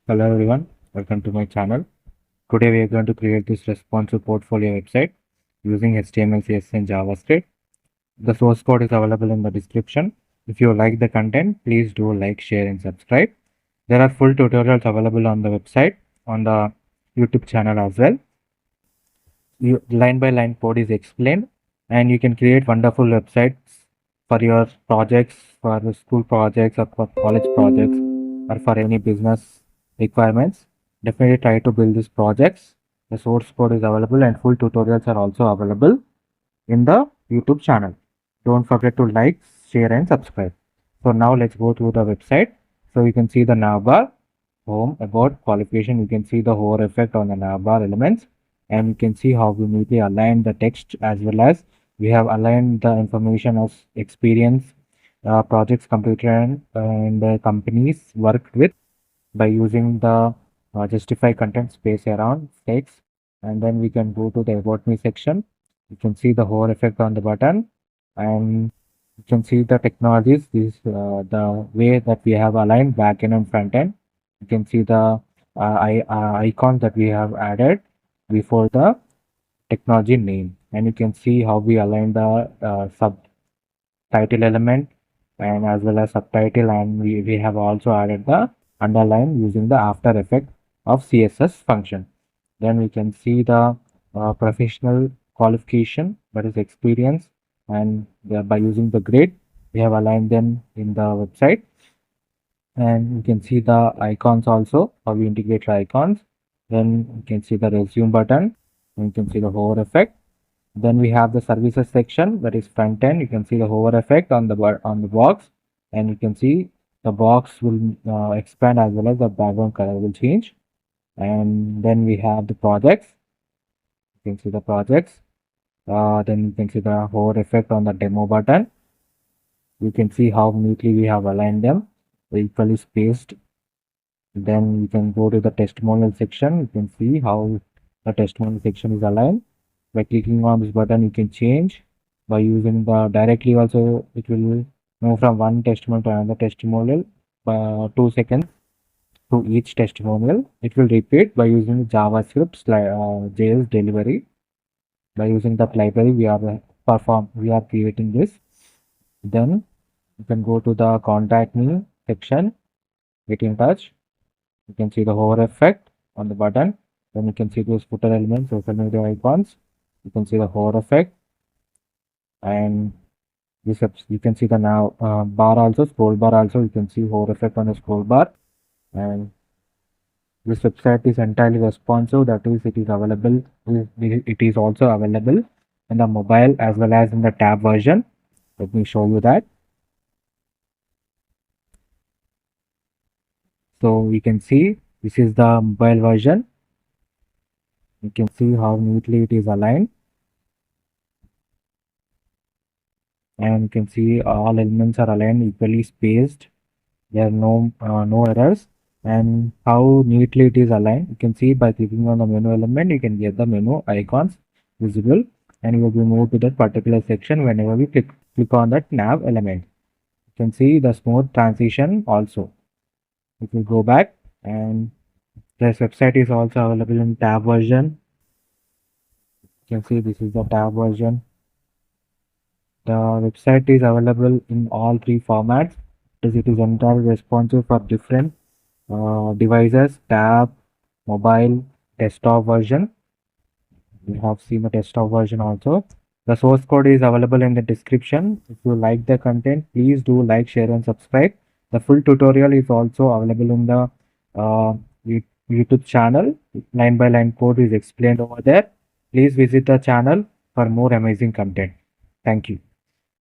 Hello everyone, welcome to my channel. Today we are going to create this responsive portfolio website using HTML, CSS and JavaScript. The source code is available in the description. If you like the content, please do like, share and subscribe. There are full tutorials available on the website, on the YouTube channel as well. Line by line code is explained and you can create wonderful websites for your projects, for the school projects or for college projects or for any business requirements. Definitely try to build these projects. The source code is available and full tutorials are also available in the YouTube channel. Don't forget to like, share and subscribe. So now let's go to the website. So you can see the navbar, home, about, qualification. You can see the hover effect on the navbar elements and you can see how we neatly align the text as well as we have aligned the information of experience, projects completed and companies worked with by using the justify content space around text, and then we can go to the about me section. You can see the hover effect on the button and you can see the technologies. This the way that we have aligned back end and front end. You can see the icons that we have added before the technology name, and you can see how we align the subtitle element and as well as subtitle, and we have also added the underline using the after effect of CSS function. Then we can see the professional qualification, that is experience, and by using the grid we have aligned them in the website. And you can see the icons also, how we integrate the icons. Then you can see the resume button and you can see the hover effect. Then we have the services section, that is front end. You can see the hover effect on the box and you can see the box will expand as well as the background color will change. And then we have the projects. You can see the projects. Then you can see the hover effect on the demo button. You can see how neatly we have aligned them, equally spaced. Then you can go to the testimonial section. You can see how the testimonial section is aligned. By clicking on this button, you can change. By using the directly also, it will move from one testimonial to another testimonial by 2 seconds to each testimonial. It will repeat by using JavaScript JS delivery. By using that library, we are creating this. Then you can go to the contact me section, get in touch. You can see the hover effect on the button. Then you can see those footer elements, social media icons. You can see the hover effect, and this you can see the now bar also, scroll bar also. You can see hover effect on the scroll bar, and this website is entirely responsive. That is, it is available. It is also available in the mobile as well as in the tab version. Let me show you that. So you can see this is the mobile version. You can see how neatly it is aligned, and you can see all elements are aligned, equally spaced. There are no errors, and how neatly it is aligned. You can see by clicking on the menu element, you can get the menu icons visible, and you will be moved to that particular section whenever we click on that nav element. You can see the smooth transition also. If we go back, and this website is also available in tab version. You can see this is the tab version. The website is available in all three formats, as it is entirely responsive for different devices: tab, mobile, desktop version. We have seen the desktop version also. The source code is available in the description. If you like the content, please do like, share and subscribe. The full tutorial is also available in the uh, YouTube channel. Line by line code is explained over there. Please visit the channel for more amazing content. Thank you.